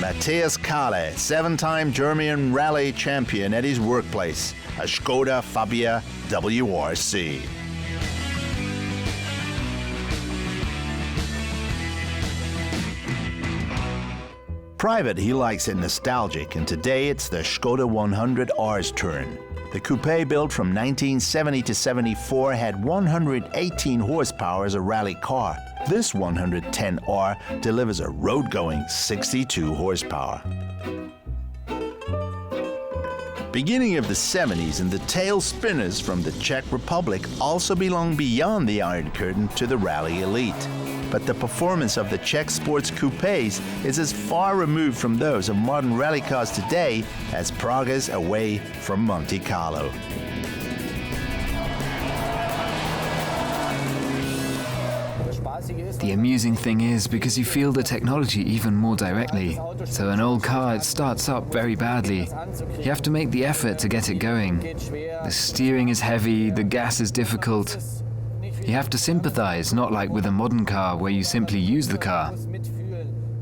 Matthias Kahle, 7-time German rally champion at his workplace, a Skoda Octavia WRC. Private, he likes it nostalgic, and today it's the Škoda 100R's turn. The coupe, built from 1970 to 74, had 118 horsepower as a rally car. This 110R delivers a road-going 62 horsepower. Beginning of the 70s, and the tail spinners from the Czech Republic also belong beyond the Iron Curtain to the rally elite. But the performance of the Czech sports coupes is as far removed from those of modern rally cars today as Prague's away from Monte Carlo. The amusing thing is, because you feel the technology even more directly. So an old car, it starts up very badly. You have to make the effort to get it going. The steering is heavy, the gas is difficult. You have to sympathize, not like with a modern car where you simply use the car.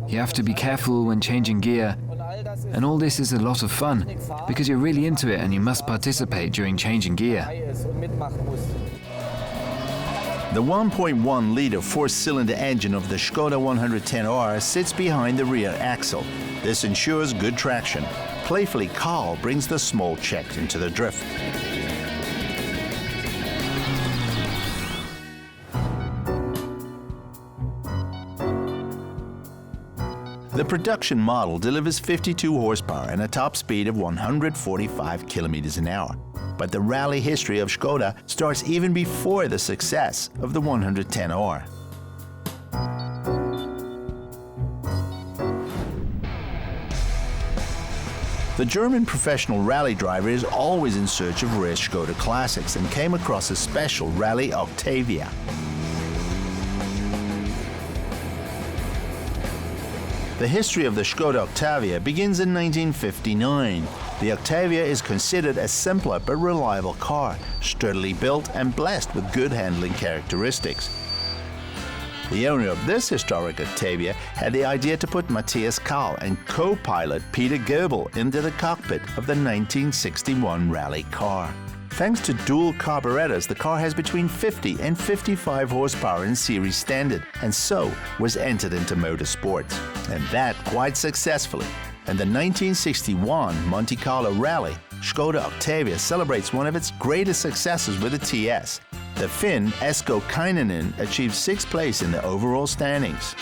You have to be careful when changing gear, and all this is a lot of fun, because you're really into it and you must participate during changing gear. The 1.1-liter four-cylinder engine of the Škoda 110R sits behind the rear axle. This ensures good traction. Playfully, Kahle brings the small Czech into the drift. The production model delivers 52 horsepower and a top speed of 145 kilometers an hour. But the rally history of Škoda starts even before the success of the 110R. The German professional rally driver is always in search of rare Škoda classics and came across a special rally Octavia. The history of the Skoda Octavia begins in 1959. The Octavia is considered a simpler but reliable car, sturdily built and blessed with good handling characteristics. The owner of this historic Octavia had the idea to put Matthias Kahle and co-pilot Peter Goebel into the cockpit of the 1961 rally car. Thanks to dual carburetors, the car has between 50 and 55 horsepower in series standard, and so was entered into motorsports. And that quite successfully. In the 1961 Monte Carlo Rally, Škoda Octavia celebrates one of its greatest successes with a TS. The Finn Esko Kaininen achieved 6th place in the overall standings.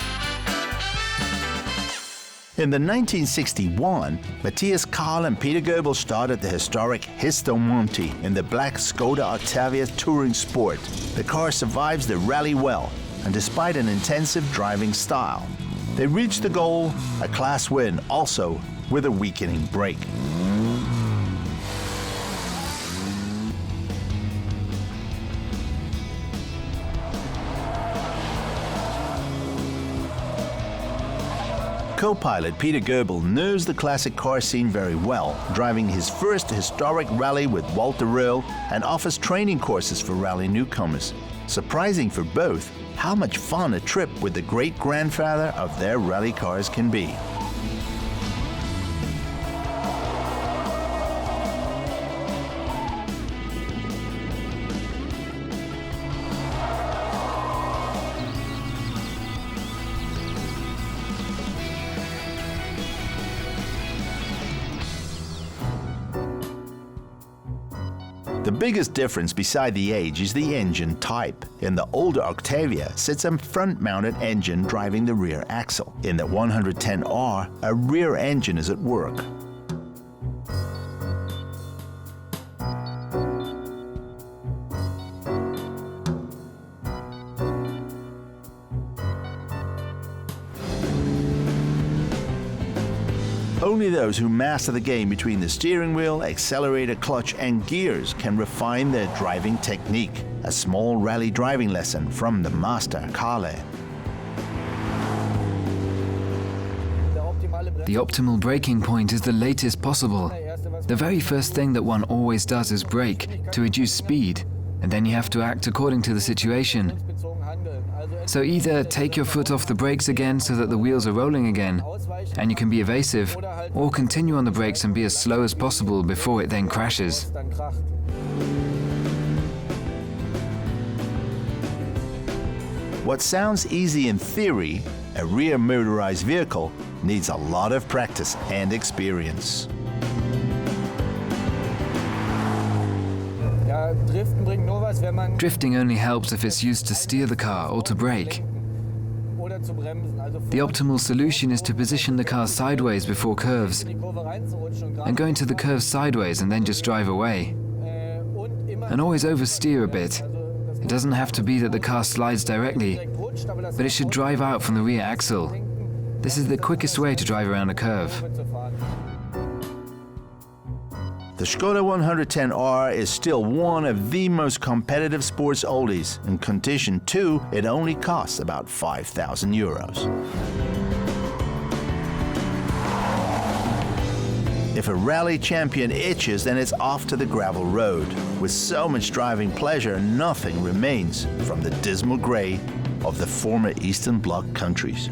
In the 1961, Matthias Kahle and Peter Goebel started the historic Histo Monte in the black Skoda Octavia Touring Sport. The car survives the rally well, and despite an intensive driving style, they reached the goal, a class win, also with a weakening brake. Co-pilot Peter Goebel knows the classic car scene very well, driving his first historic rally with Walter Röhrl and offers training courses for rally newcomers. Surprising for both, how much fun a trip with the great-grandfather of their rally cars can be. The biggest difference beside the age is the engine type. In the older Octavia sits a front-mounted engine driving the rear axle. In the 110R, a rear engine is at work. Only those who master the game between the steering wheel, accelerator, clutch, and gears can refine their driving technique. A small rally driving lesson from the master, Kahle. The optimal braking point is the latest possible. The very first thing that one always does is brake to reduce speed, and then you have to act according to the situation. So either take your foot off the brakes again so that the wheels are rolling again, and you can be evasive, or continue on the brakes and be as slow as possible before it then crashes. What sounds easy in theory, a rear motorized vehicle needs a lot of practice and experience. Drifting only helps if it's used to steer the car or to brake. The optimal solution is to position the car sideways before curves and go into the curve sideways and then just drive away. And always oversteer a bit. It doesn't have to be that the car slides directly, but it should drive out from the rear axle. This is the quickest way to drive around a curve. The Škoda 110R is still one of the most competitive sports oldies. In condition 2, it only costs about €5,000. If a rally champion itches, then it's off to the gravel road. With so much driving pleasure, nothing remains from the dismal grey of the former Eastern Bloc countries.